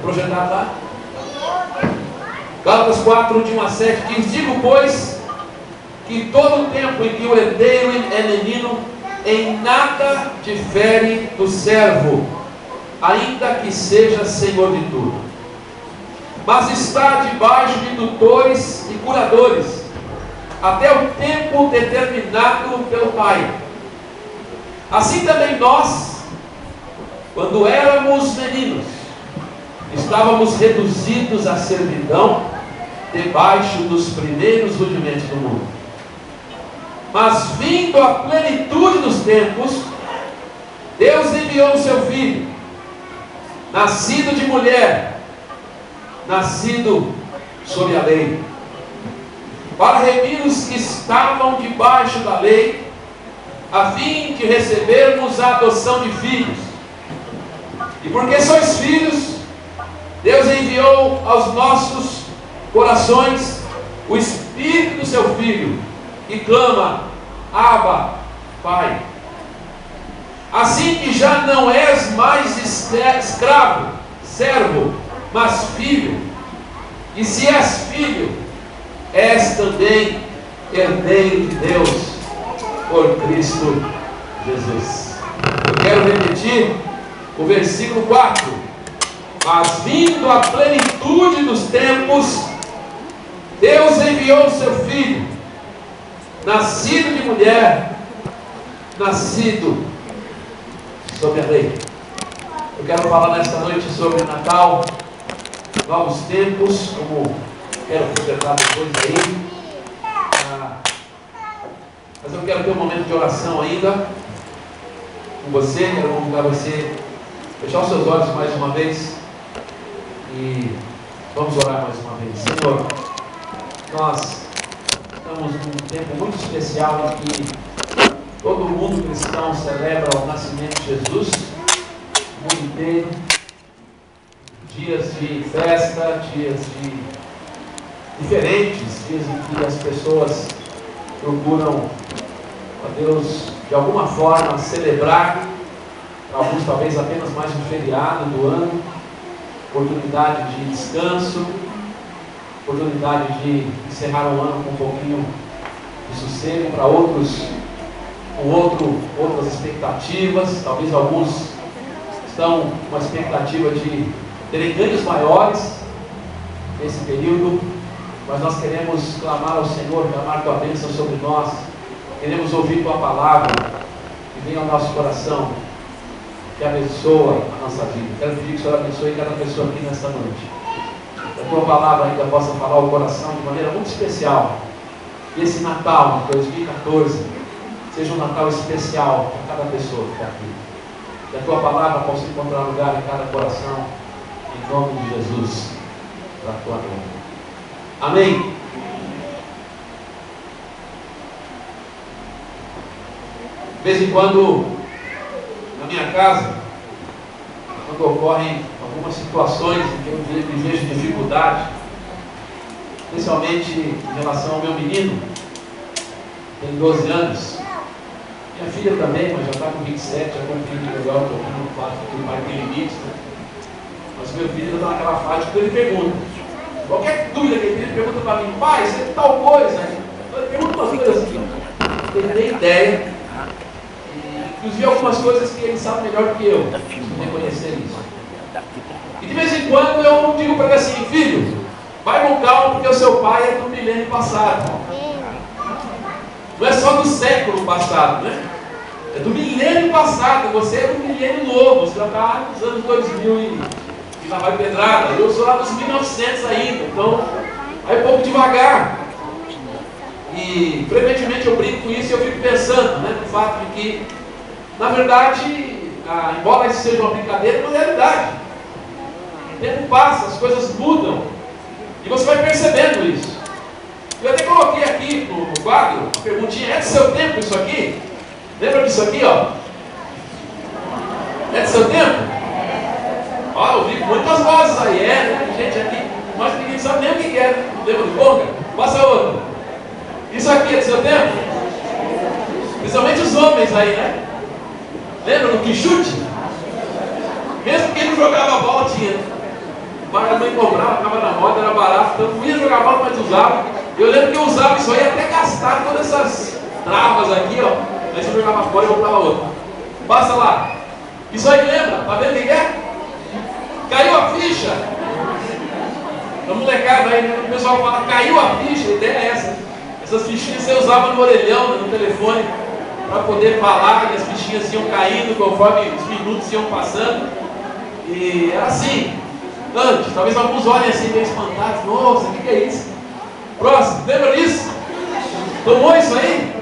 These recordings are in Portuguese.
Projetado lá? Gálatas 4, de 1 a 7 diz: digo, pois, que todo o tempo em que o herdeiro é menino, em nada difere do servo, ainda que seja senhor de tudo, mas está debaixo de tutores e curadores, até o tempo determinado pelo Pai. Assim também nós, quando éramos meninos, estávamos reduzidos à servidão, debaixo dos primeiros rudimentos do mundo. Mas vindo a plenitude dos tempos, Deus enviou o seu Filho, nascido de mulher, nascido sob a lei, para remir os que estavam debaixo da lei, a fim de recebermos a adoção de filhos. E porque sois filhos, Deus enviou aos nossos corações o Espírito do seu Filho, que clama: Abba, Pai. Assim que já não és mais escravo, servo, mas filho. E se és filho, és também herdeiro de Deus, por Cristo Jesus. Eu quero repetir o versículo 4. Mas vindo a plenitude dos tempos, Deus enviou o seu Filho, nascido de mulher, nascido sob a lei. Eu quero falar nesta noite sobre o Natal, novos tempos, como quero completar depois aí. Mas eu quero ter um momento de oração ainda com você. Quero convidar você a fechar os seus olhos mais uma vez e vamos orar mais uma vez. Senhor, nós estamos num tempo muito especial em que todo mundo cristão celebra o nascimento de Jesus, o mundo inteiro. Dias de festa, dias de diferentes, dias em que as pessoas procuram a Deus de alguma forma celebrar, alguns talvez apenas mais um feriado do ano, oportunidade de descanso, oportunidade de encerrar o ano com um pouquinho de sossego, para outros com outras expectativas. Talvez alguns estão com a expectativa de terem ganhos maiores nesse período, mas nós queremos clamar ao Senhor, clamar Tua bênção sobre nós, queremos ouvir Tua palavra, que venha ao nosso coração, que abençoa a nossa vida. Quero pedir que o Senhor abençoe cada pessoa aqui nesta noite, que a Tua palavra ainda possa falar ao coração de maneira muito especial, e esse Natal de 2014 seja um Natal especial para cada pessoa que está aqui, que a Tua palavra possa encontrar lugar em cada coração, em nome de Jesus, para a Tua glória. Amém. De vez em quando, na minha casa, quando ocorrem algumas situações em que eu vejo dificuldade, especialmente em relação ao meu menino, tem 12 anos, minha filha também, mas já está com 27, já tem um filho legal, um pouquinho no fato que o pai tem limites, né? Mas meu filho está naquela fase que ele pergunta. Qualquer dúvida que ele pergunta para mim: pai, você é tal coisa? Eu pergunto umas coisas assim, não tenho nem ideia. Inclusive algumas coisas que ele sabe melhor do que eu, preciso reconhecer isso. E de vez em quando eu digo para ele assim: filho, vai com calma, porque o seu pai é do milênio passado. Não é só do século passado, né? É do milênio passado. Você é do milênio novo, você já está nos anos 2000 e lá vai pedrada. Eu sou lá dos 1900 ainda, então vai um pouco devagar. E frequentemente eu brinco com isso e eu fico pensando, né, no fato de que, na verdade, embora isso seja uma brincadeira, é uma realidade. O tempo passa, as coisas mudam e você vai percebendo isso. Eu até coloquei aqui no quadro uma perguntinha: é do seu tempo isso aqui? Lembra disso aqui, ó? É do seu tempo? Ó, eu vi muitas vozes aí, né? Gente aqui, mas ninguém sabe nem o que é. Lembra do conga? Passa outro. Isso aqui é do seu tempo? Principalmente os homens aí, né? Lembra do que chute? Mesmo que não jogava bola, tinha. a mãe comprava, ficava na moda, era barato, então não ia jogar bola, mas usava. Eu lembro que eu usava isso aí até gastar todas essas travas aqui, ó. Aí você jogava fora e comprava outra. Passa lá. Isso aí lembra? Tá vendo o que é? Caiu a ficha. A molecada aí, né? O pessoal fala, caiu a ficha, a ideia é essa. Essas fichinhas você usava no orelhão, no telefone, para poder falar, e as fichinhas iam caindo conforme os minutos iam passando. E era assim. Antes, talvez alguns olhem assim meio espantados. Nossa, o que é isso? Próximo, lembra disso? Tomou isso aí?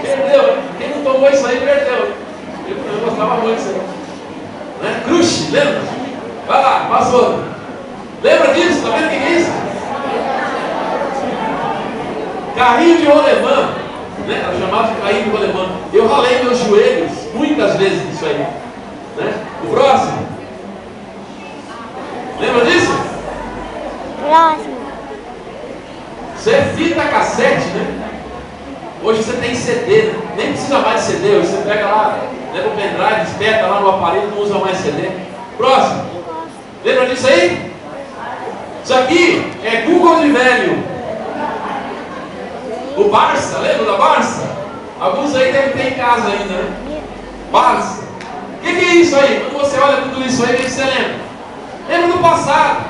Perdeu. Quem não tomou isso aí, perdeu. Eu gostava muito disso aí. Né? Crush, lembra? Vai lá, passou. Lembra disso? Tá vendo o que é isso? Carrinho de rolemã. Né? Era chamado de carrinho de rolemã. Eu ralei meus joelhos muitas vezes nisso aí. Né? O próximo. Lembra disso? Próximo. Isso é fita cassete, né? Hoje você tem CD, né? Nem precisa mais de CD. Hoje você pega lá, leva o pendrive, espeta lá no aparelho, não usa mais CD. Próximo. Lembra disso aí? Isso aqui é Google de velho. O Barça, lembra da Barça? Alguns aí devem ter em casa ainda, né? Barça. O que é isso aí? Quando você olha tudo isso aí, o que você lembra? Lembra do passado.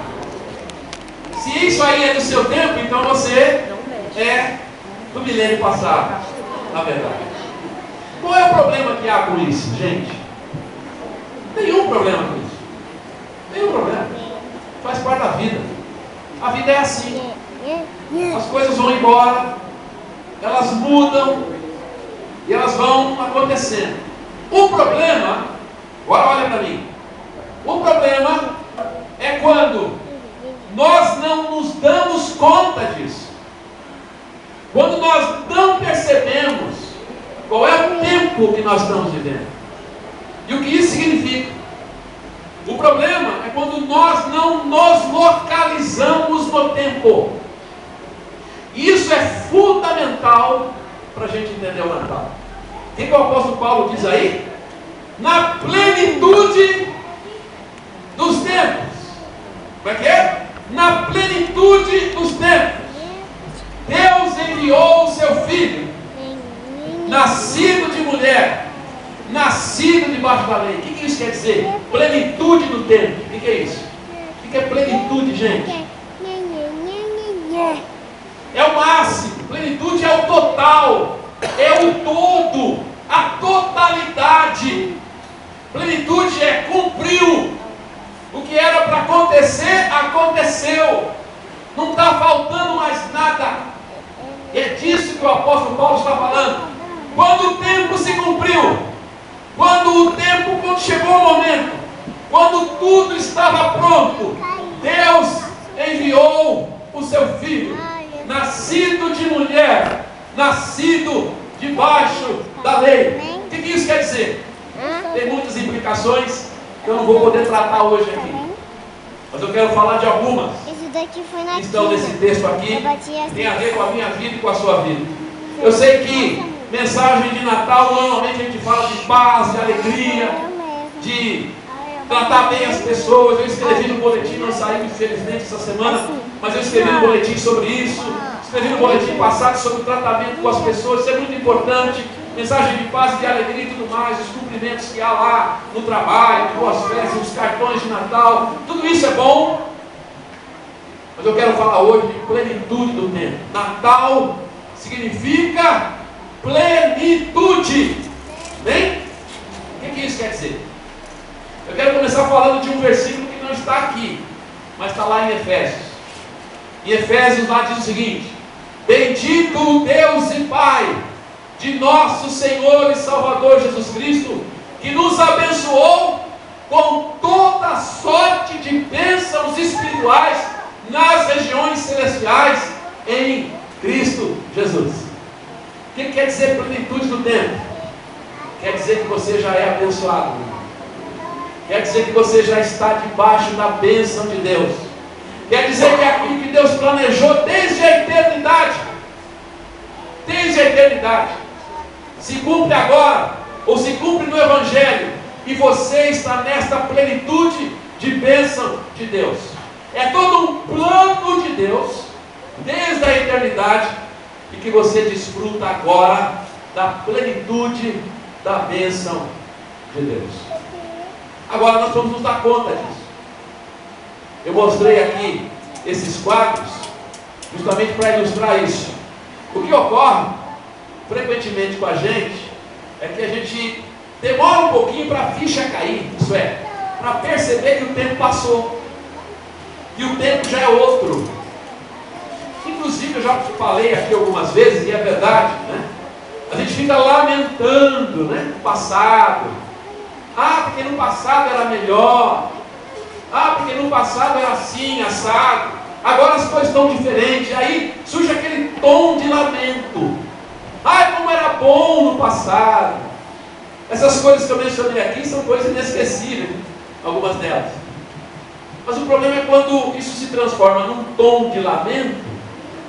Se isso aí é do seu tempo, então você é do milênio passado, na verdade. Qual é o problema que há com isso, gente? Nenhum problema com isso. Nenhum problema. Faz parte da vida. A vida é assim. As coisas vão embora, elas mudam e elas vão acontecendo. O problema, agora olha para mim. O problema é quando nós não nos damos conta disso. Quando nós não percebemos qual é o tempo que nós estamos vivendo. E o que isso significa? O problema é quando nós não nos localizamos no tempo. E isso é fundamental para a gente entender o Natal. O que o apóstolo Paulo diz aí? Na plenitude dos tempos. Como é que é? Na plenitude dos tempos. Deus enviou o seu filho, nascido de mulher, nascido debaixo da lei. O que isso quer dizer? Plenitude do tempo. O que é isso? O que é plenitude, gente? É o máximo. Plenitude é o total, é o todo, a totalidade. Plenitude é cumpriu. O que era para acontecer, aconteceu. Não está faltando mais nada. É disso que o apóstolo Paulo está falando. Quando o tempo se cumpriu, quando chegou o momento, quando tudo estava pronto, Deus enviou o seu filho, nascido de mulher, nascido debaixo da lei. O que isso quer dizer? Tem muitas implicações que eu não vou poder tratar hoje aqui, mas eu quero falar de algumas que estão nesse texto aqui, tem a ver com a minha vida e com a sua vida. Eu sei que mensagem de Natal, normalmente a gente fala de paz, de alegria, de tratar bem as pessoas. Eu escrevi no boletim, não saiu infelizmente essa semana, mas eu escrevi no boletim sobre isso. Escrevi no boletim passado sobre o tratamento com as pessoas. Isso é muito importante. Mensagem de paz, de alegria e tudo mais, os cumprimentos que há lá no trabalho, boas festas, os cartões de Natal, tudo isso é bom. Mas eu quero falar hoje de plenitude do tempo. Natal significa plenitude. Bem? O que isso quer dizer? Eu quero começar falando de um versículo que não está aqui, mas está lá em Efésios. Em Efésios lá diz o seguinte: bendito o Deus e Pai de nosso Senhor e Salvador Jesus Cristo, que nos abençoou com toda sorte de bênçãos espirituais nas regiões celestiais em Cristo Jesus. O que quer dizer plenitude do tempo? Quer dizer que você já é abençoado. Quer dizer que você já está debaixo da bênção de Deus. Quer dizer que aquilo que Deus planejou desde a eternidade, se cumpre agora, ou se cumpre no Evangelho, e você está nesta plenitude de bênção de Deus. É todo um plano de Deus, desde a eternidade, e que você desfruta agora da plenitude da bênção de Deus. Agora nós vamos nos dar conta disso. Eu mostrei aqui esses quadros justamente para ilustrar isso. O que ocorre frequentemente com a gente é que a gente demora um pouquinho para a ficha cair, isso é, para perceber que o tempo passou, e o tempo já é outro. Inclusive eu já falei aqui algumas vezes, e é verdade, né? A gente fica lamentando, né, o passado. Ah, porque no passado era melhor. Ah, porque no passado era assim, assado. Agora as coisas estão diferentes. Aí surge aquele tom de lamento. Ah, como era bom no passado. Essas coisas que eu mencionei aqui são coisas inesquecíveis, algumas delas. Mas o problema é quando isso se transforma num tom de lamento,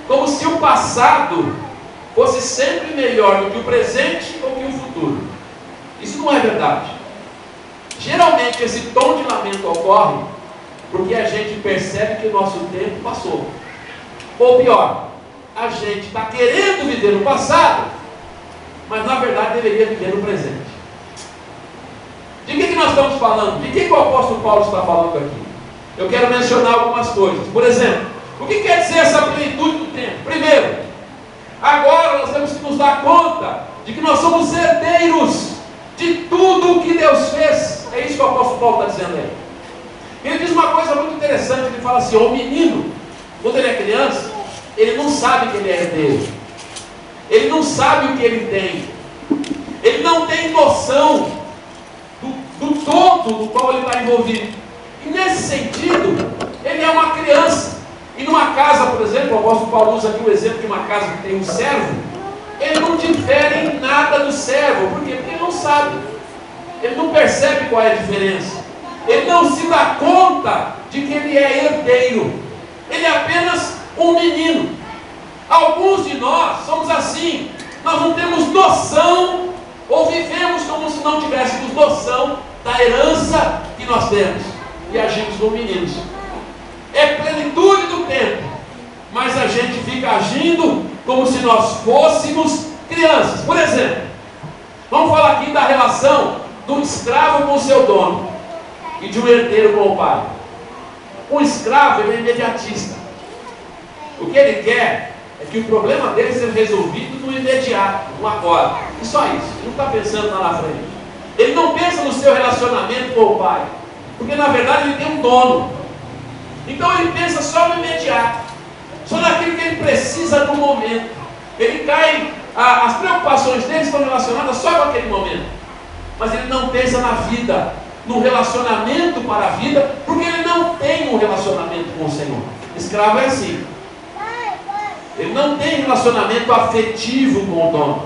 como se o passado fosse sempre melhor do que o presente ou que o futuro. Isso não é verdade. Geralmente esse tom de lamento ocorre porque a gente percebe que o nosso tempo passou. Ou pior, a gente está querendo viver no passado, mas na verdade deveria viver no presente. De que nós estamos falando? De que o apóstolo Paulo está falando aqui? Eu quero mencionar algumas coisas. Por exemplo, o que quer dizer essa plenitude do tempo? Primeiro, agora nós temos que nos dar conta de que nós somos herdeiros de tudo o que Deus fez. É isso que o apóstolo Paulo está dizendo aí. Ele diz uma coisa muito interessante, ele fala assim: o menino, quando ele é criança, ele não sabe que ele é herdeiro. Ele não sabe o que ele tem. Ele não tem noção do todo do qual ele está envolvido. E nesse sentido, ele é uma criança. E numa casa, por exemplo, o apóstolo Paulo usa aqui o exemplo de uma casa que tem um servo. Ele não difere em nada do servo. Por quê? Porque ele não sabe. Ele não percebe qual é a diferença. Ele não se dá conta de que ele é herdeiro. Ele é apenas um menino. Alguns de nós somos assim. Nós não temos noção, ou vivemos como se não tivéssemos noção da herança que nós temos. E agimos como meninos. É plenitude do tempo, mas a gente fica agindo como se nós fôssemos crianças. Por exemplo, vamos falar aqui da relação do escravo com o seu dono e de um herdeiro com o pai. Um escravo, ele é imediatista. O que ele quer é que o problema dele seja resolvido no imediato, no agora. E só isso. Ele não está pensando lá na frente. Ele não pensa no seu relacionamento com o pai, porque na verdade ele tem um dono. Então ele pensa só no imediato, só naquilo que ele precisa no momento. Ele cai, as preocupações dele estão relacionadas só com aquele momento. Mas ele não pensa na vida, no relacionamento para a vida, porque ele não tem um relacionamento com o Senhor. Escravo é assim. Ele não tem relacionamento afetivo com o dono.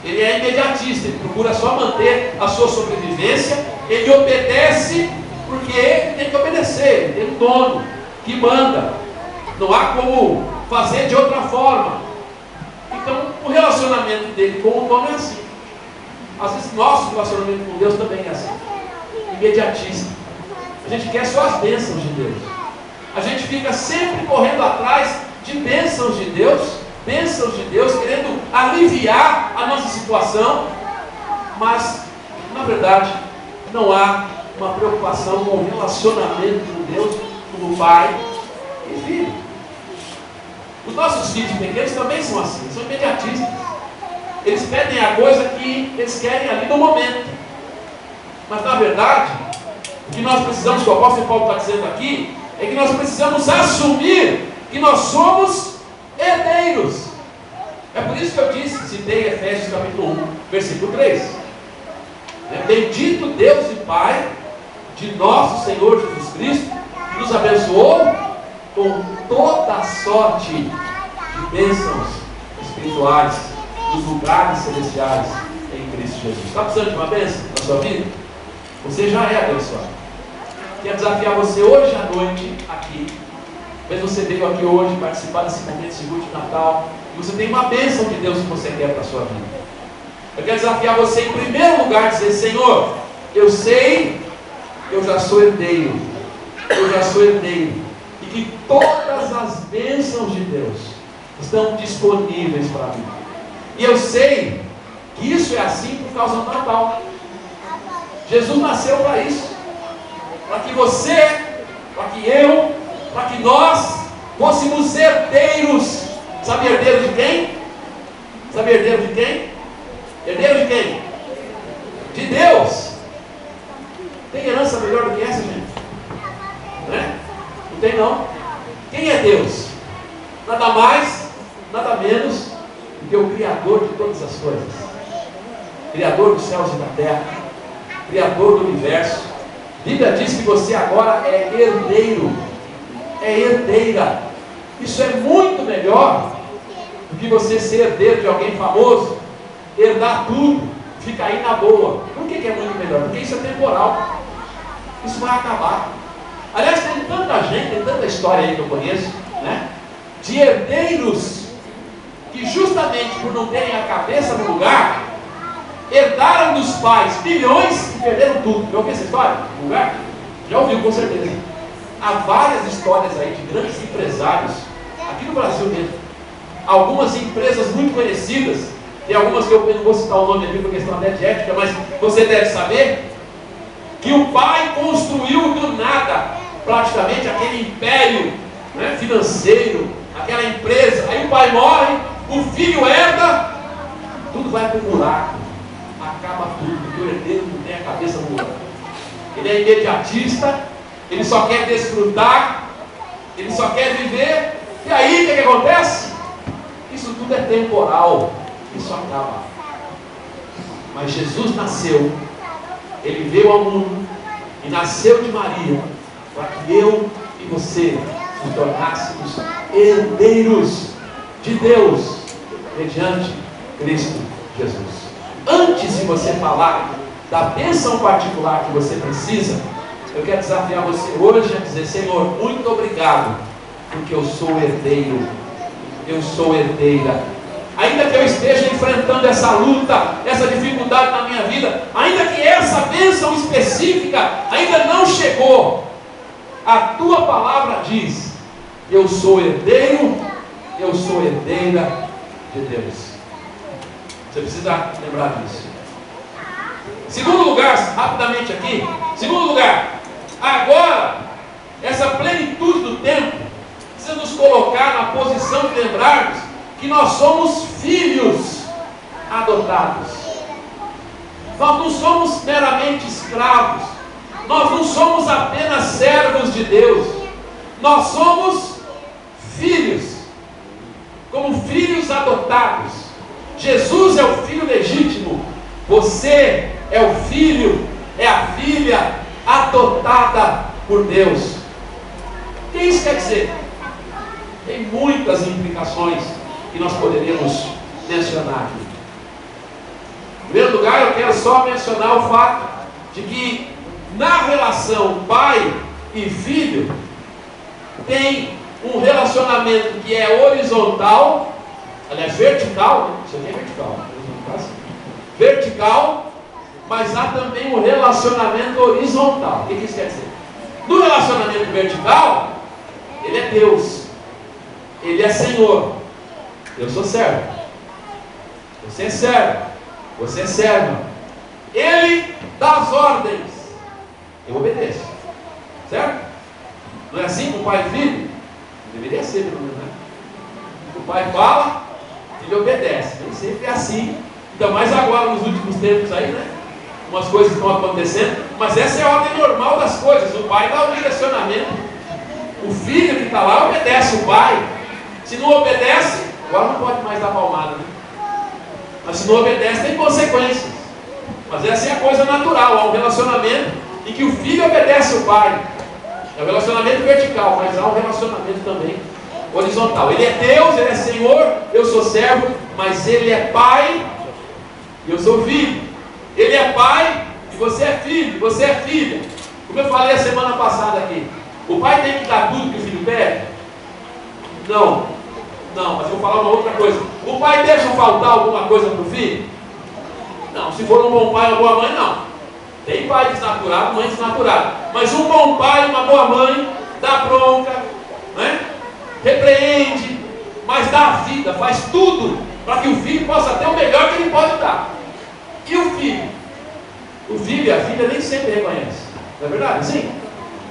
Ele é imediatista, ele procura só manter a sua sobrevivência. Ele obedece porque ele tem que obedecer, ele tem um dono que manda. Não há como fazer de outra forma. Então o relacionamento dele com o dono é assim. Às vezes nosso relacionamento com Deus também é assim, imediatista. A gente quer só as bênçãos de Deus. A gente fica sempre correndo atrás de bênçãos de Deus, querendo aliviar a nossa situação, mas na verdade não há uma preocupação com o relacionamento com Deus, como pai e filho. Os nossos filhos pequenos também são assim, são imediatistas. Eles pedem a coisa que eles querem ali no momento. Mas na verdade, o que nós precisamos, que o apóstolo Paulo está dizendo aqui, é que nós precisamos assumir que nós somos herdeiros. É por isso que eu citei Efésios capítulo 1, versículo 3. Bendito Deus e Pai de nosso Senhor Jesus Cristo, que nos abençoou com toda a sorte de bênçãos espirituais nos lugares celestiais em Cristo Jesus. Está precisando de uma bênção na sua vida? Você já é abençoado. Quero desafiar você hoje à noite aqui. Talvez você veio aqui hoje participar desse momento seguro de Natal e você tem uma bênção de Deus que você quer para a sua vida. Eu quero desafiar você em primeiro lugar a dizer: Senhor, eu sei que eu já sou herdeiro. eu já sou herdeiro. E que todas as bênçãos de Deus estão disponíveis para mim. E eu sei que isso é assim por causa do Natal. Jesus nasceu para isso. Para que você, para que eu, para que nós fôssemos herdeiros. Sabe herdeiro de quem? Sabe herdeiro de quem? Herdeiro de quem? De Deus. Tem herança melhor do que essa, gente? Né? Não tem não. Quem é Deus? Nada mais, nada menos do que o Criador de todas as coisas. Criador dos céus e da terra. Criador do universo. A Bíblia diz que você agora é herdeiro. É herdeira. Isso é muito melhor do que você ser herdeiro de alguém famoso, herdar tudo, ficar aí na boa. Por que é muito melhor? Porque isso é temporal. Isso vai acabar. Aliás, tem tanta gente, tem tanta história aí que eu conheço, né? De herdeiros que justamente por não terem a cabeça no lugar, herdaram dos pais milhões e perderam tudo. Já ouviu essa história? No lugar? Já ouviu, com certeza. Há várias histórias aí de grandes empresários, aqui no Brasil mesmo. Algumas empresas muito conhecidas, tem algumas que eu não vou citar o nome aqui por questão até de ética, mas você deve saber que o pai construiu do nada, praticamente, aquele império, né, financeiro, aquela empresa. Aí o pai morre, o filho herda, tudo vai para o buraco, acaba tudo, porque o herdeiro não tem a cabeça no buraco. Ele é imediatista, ele só quer desfrutar, ele só quer viver. E aí o que acontece? Isso tudo é temporal, isso acaba. Mas Jesus nasceu, ele veio ao mundo e nasceu de Maria, para que eu e você nos tornássemos herdeiros de Deus mediante Cristo Jesus. Antes de você falar da bênção particular que você precisa, eu quero desafiar você hoje a dizer: Senhor, muito obrigado, porque eu sou herdeiro, eu sou herdeira. Ainda que eu esteja enfrentando essa luta, essa dificuldade na minha vida, ainda que essa bênção específica ainda não chegou, a tua palavra diz: eu sou herdeiro, eu sou herdeira de Deus. Você precisa lembrar disso. Segundo lugar, rapidamente aqui, segundo lugar, agora, essa plenitude do tempo precisa nos colocar na posição de lembrarmos que nós somos filhos adotados. Nós não somos meramente escravos, nós não somos apenas servos de Deus, nós somos filhos, como filhos adotados. Jesus é o filho legítimo, você é o filho, é a filha adotada por Deus. O que isso quer dizer? Tem muitas implicações que nós poderíamos mencionar aqui. Em primeiro lugar, eu quero só mencionar o fato de que na relação pai e filho tem um relacionamento que é horizontal, aliás, vertical, né? Isso aqui é vertical, vertical, mas há também um relacionamento horizontal. O que isso quer dizer? No relacionamento vertical, ele é Deus, ele é Senhor, eu sou servo, você é servo, você é serva, ele dá as ordens, eu obedeço, certo? Não é assim com o pai e filho? Deveria ser, pelo menos, né? O pai fala, o filho obedece. Nem sempre é assim, ainda mais agora nos últimos tempos aí, né? Umas coisas estão acontecendo, mas essa é a ordem normal das coisas. O pai dá o direcionamento, o filho que está lá obedece o pai. Se não obedece, agora não pode mais dar palmada, né? Mas se não obedece, tem consequências. Mas essa é a coisa natural. Há um relacionamento em que o filho obedece o pai. É um relacionamento vertical, mas há um relacionamento também horizontal. Ele é Deus, ele é Senhor, eu sou servo, mas ele é pai e eu sou filho. Ele é pai e você é filho, você é filha. Como eu falei a semana passada aqui, o pai tem que dar tudo que o filho pede? Não, mas eu vou falar uma outra coisa. O pai deixa faltar alguma coisa para o filho? Não, se for um bom pai ou uma boa mãe, não. Tem pai desnaturado, mãe desnaturada. Mas um bom pai, uma boa mãe, dá bronca, né? Repreende, mas dá a vida, faz tudo para que o filho possa ter o melhor que ele pode dar. E o filho? O filho e a filha nem sempre reconhecem. Não é verdade? Sim.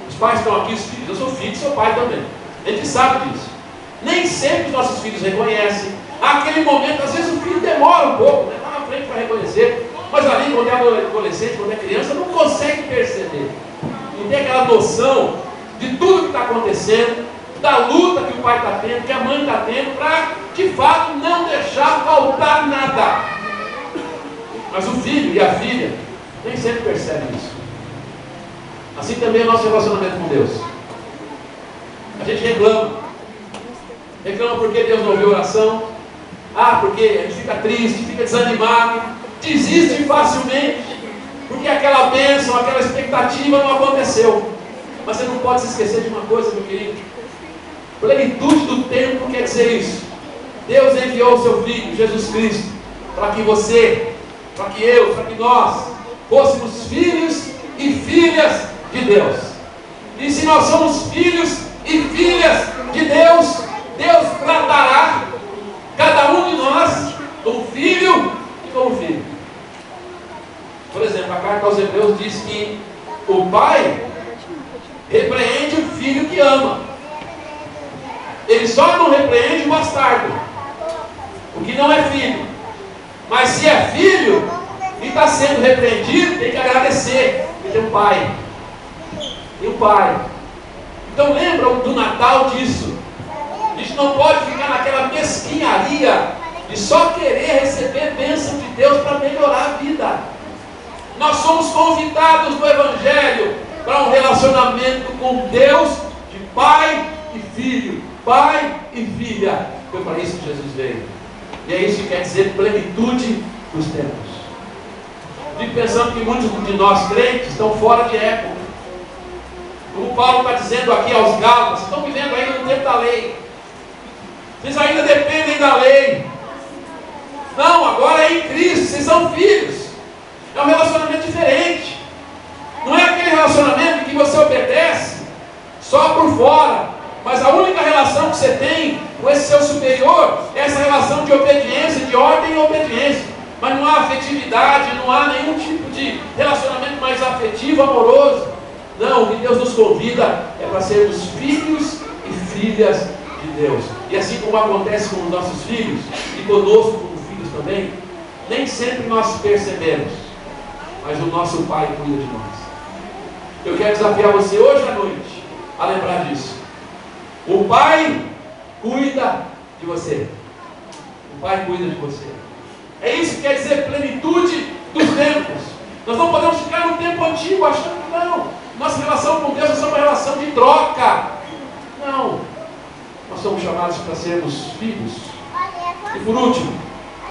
Os pais estão aqui, os filhos. Eu sou filho e sou pai também. A gente sabe disso. Nem sempre os nossos filhos reconhecem. Aquele momento, às vezes o filho demora um pouco, né? Lá na frente para reconhecer. Mas ali, quando é adolescente, quando é criança, não consegue perceber. Não tem aquela noção de tudo que está acontecendo, da luta que o pai está tendo, que a mãe está tendo, para, de fato, não deixar faltar nada. Mas o filho e a filha nem sempre percebem isso. Assim também é o nosso relacionamento com Deus. A gente reclama. Reclama porque Deus não ouviu oração. Porque a gente fica triste, fica desanimado, desiste facilmente, porque aquela bênção, aquela expectativa não aconteceu. Mas você não pode se esquecer de uma coisa, meu querido. Plenitude do tempo quer dizer isso. Deus enviou o seu Filho, Jesus Cristo, para que você, para que eu, para que nós fôssemos filhos e filhas de Deus. E se nós somos filhos e filhas de Deus, Deus tratará cada um de nós como filho e como filho. Por exemplo, a carta aos Hebreus diz que o pai repreende o filho que ama. Ele só não repreende o bastardo, o que não é filho. Mas se é filho e está sendo repreendido, tem que agradecer, porque tem um pai. Tem um pai. Então lembra do Natal disso. A gente não pode ficar naquela mesquinharia de só querer receber bênção de Deus para melhorar a vida. Nós somos convidados no Evangelho para um relacionamento com Deus de pai e filho, pai e filha. Foi para isso que Jesus veio. E é isso que quer dizer plenitude dos tempos. Fico pensando que muitos de nós crentes estão fora de época. Como Paulo está dizendo aqui aos Gálatas, estão vivendo ainda no tempo da lei. Vocês ainda dependem da lei. Não, agora é em Cristo, vocês são filhos. É um relacionamento diferente. Não é aquele relacionamento em que você obedece só por fora, mas a única relação que você tem com esse seu superior é essa relação de obediência, de ordem e obediência. Mas não há afetividade, não há nenhum tipo de relacionamento mais afetivo, amoroso. Não, o que Deus nos convida é para sermos filhos e filhas de Deus. E assim como acontece com os nossos filhos, e conosco como filhos também, nem sempre nós percebemos, mas o nosso Pai cuida de nós. Eu quero desafiar você hoje à noite a lembrar disso. O Pai cuida de você. O Pai cuida de você. É isso que quer dizer plenitude dos tempos. Nós não podemos ficar no tempo antigo achando que não. Nossa relação com Deus é só uma relação de troca. Não. Nós somos chamados para sermos filhos. E por último,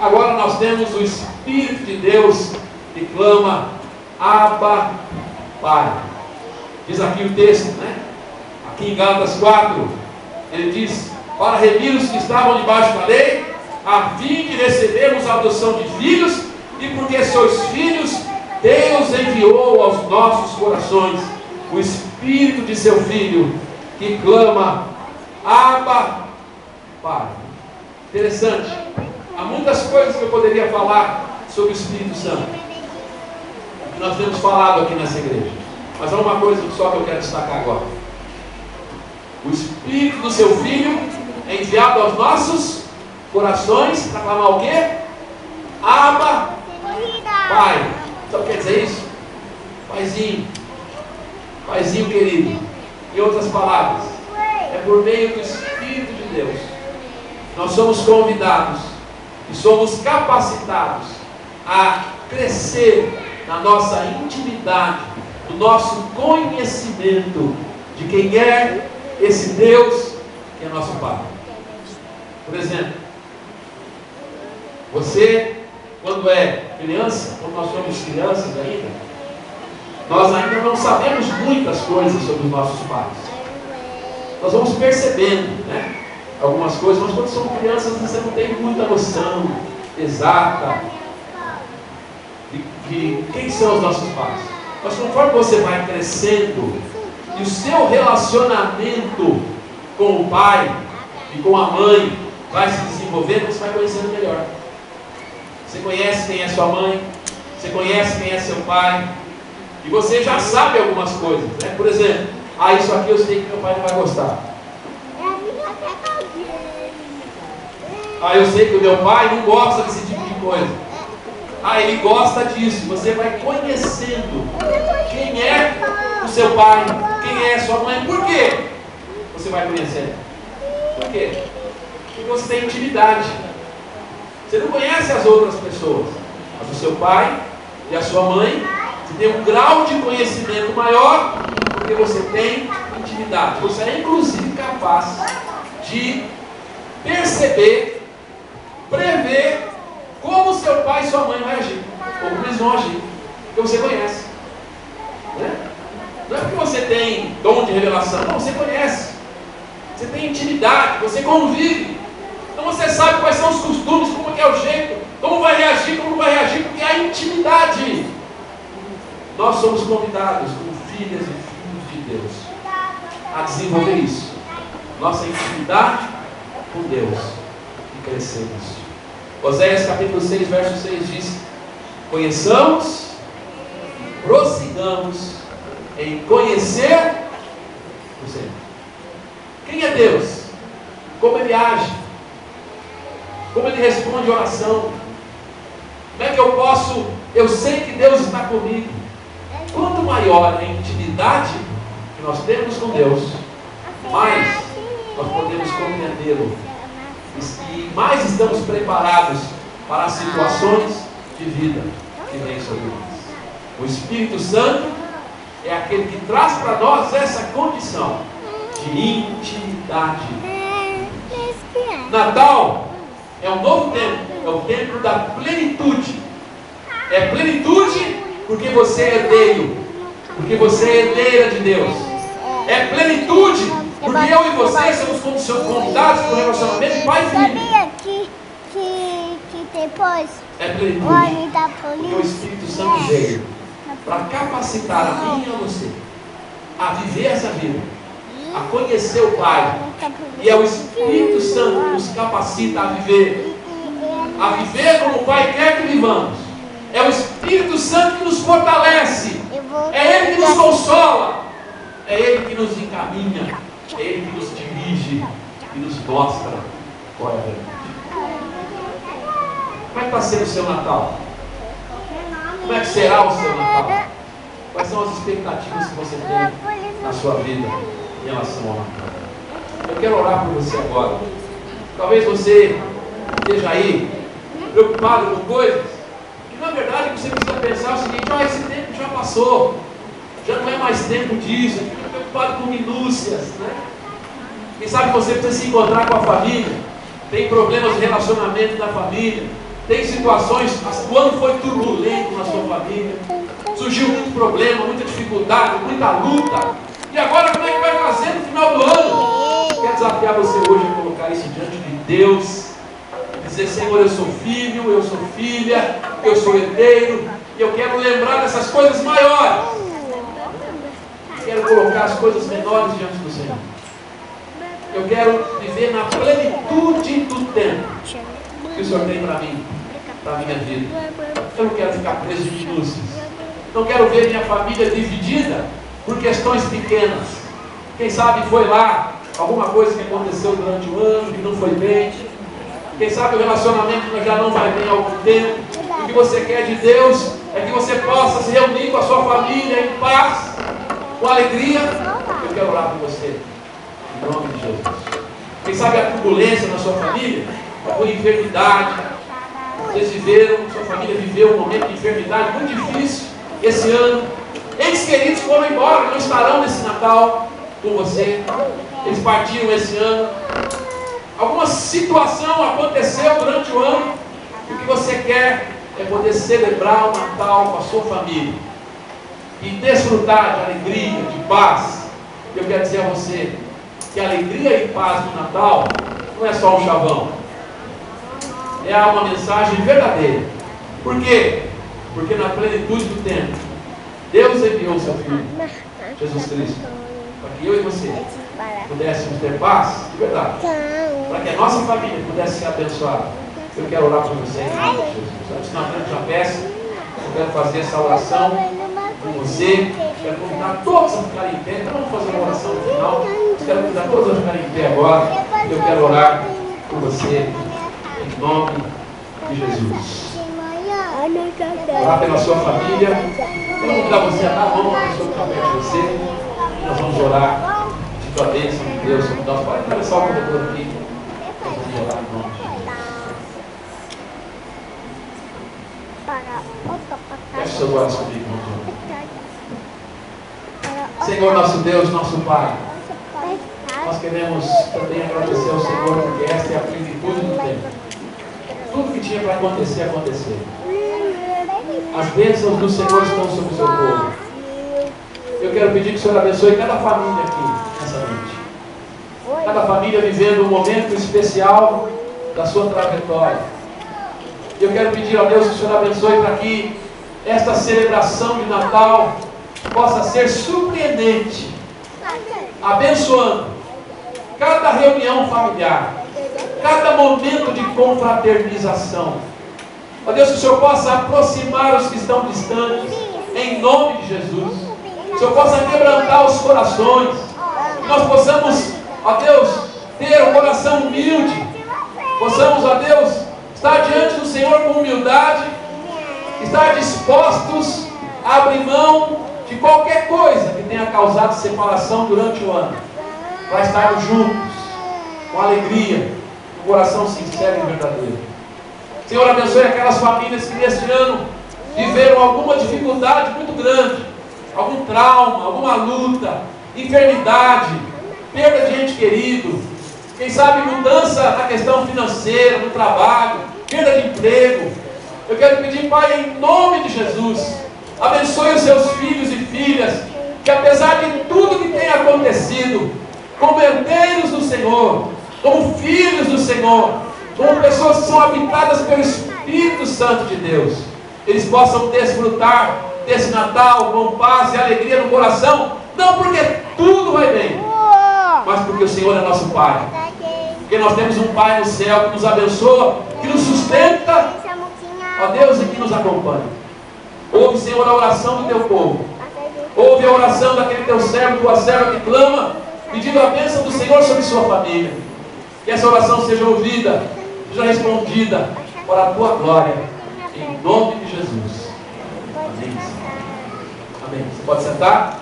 agora nós temos o Espírito de Deus que clama, Abba, Pai. Diz aqui o texto, né? Aqui em Gálatas 4, ele diz, para remir os que estavam debaixo da lei, a fim de recebermos a adoção de filhos, e porque sois filhos, Deus enviou aos nossos corações o Espírito de seu Filho, que clama, Abba, Pai. Interessante. Há muitas coisas que eu poderia falar sobre o Espírito Santo, que nós temos falado aqui nessa igreja. Mas há uma coisa só que eu quero destacar agora. O Espírito do seu Filho é enviado aos nossos corações para clamar o quê? Abba, Pai. Sabe o que quer dizer isso? Paizinho. Paizinho querido. Em outras palavras, é por meio do Espírito de Deus. Nós somos convidados e somos capacitados a crescer na nossa intimidade, no nosso conhecimento de quem é esse Deus que é nosso Pai. Por exemplo, você, quando é criança, quando nós somos crianças ainda, nós ainda não sabemos muitas coisas sobre os nossos pais. Nós vamos percebendo, né, algumas coisas, mas quando somos crianças você não tem muita noção exata de quem são os nossos pais. Mas conforme você vai crescendo e o seu relacionamento com o pai e com a mãe vai se desenvolvendo, você vai conhecendo melhor. Você conhece quem é sua mãe, você conhece quem é seu pai, e você já sabe algumas coisas, né? Por exemplo, isso aqui eu sei que meu pai não vai gostar. Eu sei que o meu pai não gosta desse tipo de coisa. Ele gosta disso. Você vai conhecendo quem é o seu pai, quem é a sua mãe. Por quê? Você vai conhecendo. Por quê? Porque você tem intimidade. Você não conhece as outras pessoas, mas o seu pai e a sua mãe, você tem um grau de conhecimento maior, porque você tem intimidade. Você é inclusive capaz de perceber, prever como seu pai e sua mãe vão agir, ou como eles vão agir, porque você conhece, né? Não é porque você tem dom de revelação, não, você conhece, você tem intimidade, você convive, então você sabe quais são os costumes, como que é o jeito, como vai reagir, como não vai reagir, porque há intimidade. Nós somos convidados, como filhas e filhos de Deus, a desenvolver isso, nossa intimidade com Deus, e crescemos. Oséias capítulo 6, verso 6 diz: conheçamos e prossigamos em conhecer o Senhor. Quem é Deus? Como Ele age? Como Ele responde oração? Como é que eu sei que Deus está comigo? Quanto maior a intimidade que nós temos com Deus, mais nós podemos compreendê-lo e mais estamos preparados para as situações de vida que vêm sobre nós. O Espírito Santo é aquele que traz para nós essa condição de intimidade. Natal é um novo tempo, é o tempo da plenitude. É plenitude porque você é herdeiro, porque você é herdeira de Deus. É plenitude porque eu e você somos convidados para o relacionamento de pai e filho. Sabia que depois É plenitude porque o Espírito Santo veio para capacitar a mim e a você a viver essa vida, a conhecer o Pai. E é o Espírito Santo que nos capacita a viver como o Pai quer que vivamos. É o Espírito Santo que nos fortalece, é Ele que nos consola, é Ele que nos encaminha, é Ele que nos dirige e nos mostra qual é a verdade. Como é que está sendo o seu Natal? Como é que será o seu Natal? Quais são as expectativas que você tem na sua vida em relação ao Natal? Eu quero orar por você agora. Talvez você esteja aí preocupado com coisas que na verdade você precisa pensar o seguinte: esse tempo já passou, já não é mais tempo disso. Eu fico preocupado com minúcias, né? Quem sabe você precisa se encontrar com a família, tem problemas de relacionamento da família, tem situações, o ano foi turbulento na sua família, surgiu muito problema, muita dificuldade, muita luta, e agora como é que vai fazer no final do ano? Eu quero desafiar você hoje a colocar isso diante de Deus, dizer: Senhor, eu sou filho, eu sou filha, eu sou herdeiro, e eu quero lembrar dessas coisas maiores, quero colocar as coisas menores diante do Senhor. Eu quero viver na plenitude do tempo que o Senhor tem para mim, para a minha vida. Eu não quero ficar preso em minúcias. Não quero ver minha família dividida por questões pequenas. Quem sabe foi lá alguma coisa que aconteceu durante o ano que não foi bem. Quem sabe o relacionamento já não vai bem há algum tempo. O que você quer de Deus é que você possa se reunir com a sua família em paz, com alegria. Eu quero orar por você, em nome de Jesus. Quem sabe a turbulência na sua família, por enfermidade. Vocês sua família viveu um momento de enfermidade muito difícil esse ano. Entes queridos foram embora, não estarão nesse Natal com você. Eles partiram esse ano. Alguma situação aconteceu durante o ano, e o que você quer é poder celebrar o Natal com a sua família e desfrutar de alegria, de paz. Eu quero dizer a você que a alegria e paz do Natal não é só um chavão, é uma mensagem verdadeira. Por quê? Porque na plenitude do tempo Deus enviou o seu Filho, Jesus Cristo, para que eu e você pudéssemos ter paz, de verdade, para que a nossa família pudesse ser abençoada. Eu quero orar por você em nome de Jesus. Antes na frente da peça, eu quero fazer essa oração com você. Quero convidar todos a ficarem em pé. Então vamos fazer uma oração no final. Quero convidar todos a ficarem em pé agora. Eu quero orar por você em nome de Jesus. Orar pela sua família. Eu vou convidar você a dar a mão para a pessoa que está perto de você. E nós vamos orar de tua bênção de Deus. Nós podemos começar o corredor aqui. Nós vamos orar em nome de Jesus. Feche seus olhos comigo, Senhor, nosso Deus, nosso Pai, nós queremos também agradecer ao Senhor, porque esta é a plenitude do tempo. Tudo que tinha para acontecer, aconteceu. As bênçãos do Senhor estão sobre o seu povo. Eu quero pedir que o Senhor abençoe cada família aqui nessa noite. Cada família vivendo um momento especial da sua trajetória. Eu quero pedir a Deus que o Senhor abençoe para que esta celebração de Natal possa ser surpreendente, abençoando cada reunião familiar, cada momento de confraternização. Ó Deus, que o Senhor possa aproximar os que estão distantes, em nome de Jesus. Que o Senhor possa quebrantar os corações, que nós possamos, ó Deus, ter um coração humilde, possamos, ó Deus, estar diante do Senhor com humildade, estar dispostos a abrir mão de qualquer coisa que tenha causado separação durante o ano, para estarmos juntos, com alegria, com coração sincero e verdadeiro. Senhor, abençoe aquelas famílias que neste ano viveram alguma dificuldade muito grande, algum trauma, alguma luta, enfermidade, perda de ente querido, quem sabe mudança na questão financeira, no trabalho, perda de emprego. Eu quero pedir, Pai, em nome de Jesus, abençoe os seus filhos e filhas, que apesar de tudo que tem acontecido, como herdeiros do Senhor, como filhos do Senhor, como pessoas que são habitadas pelo Espírito Santo de Deus, eles possam desfrutar desse Natal com paz e alegria no coração, não porque tudo vai bem, mas porque o Senhor é nosso Pai. Porque nós temos um Pai no céu que nos abençoa, que nos sustenta, ó Deus, e que nos acompanha. Ouve, Senhor, a oração do teu povo. Ouve a oração daquele teu servo, tua serva que clama, pedindo a bênção do Senhor sobre sua família. Que essa oração seja ouvida, seja respondida para a tua glória, em nome de Jesus. Amém. Amém. Você pode sentar?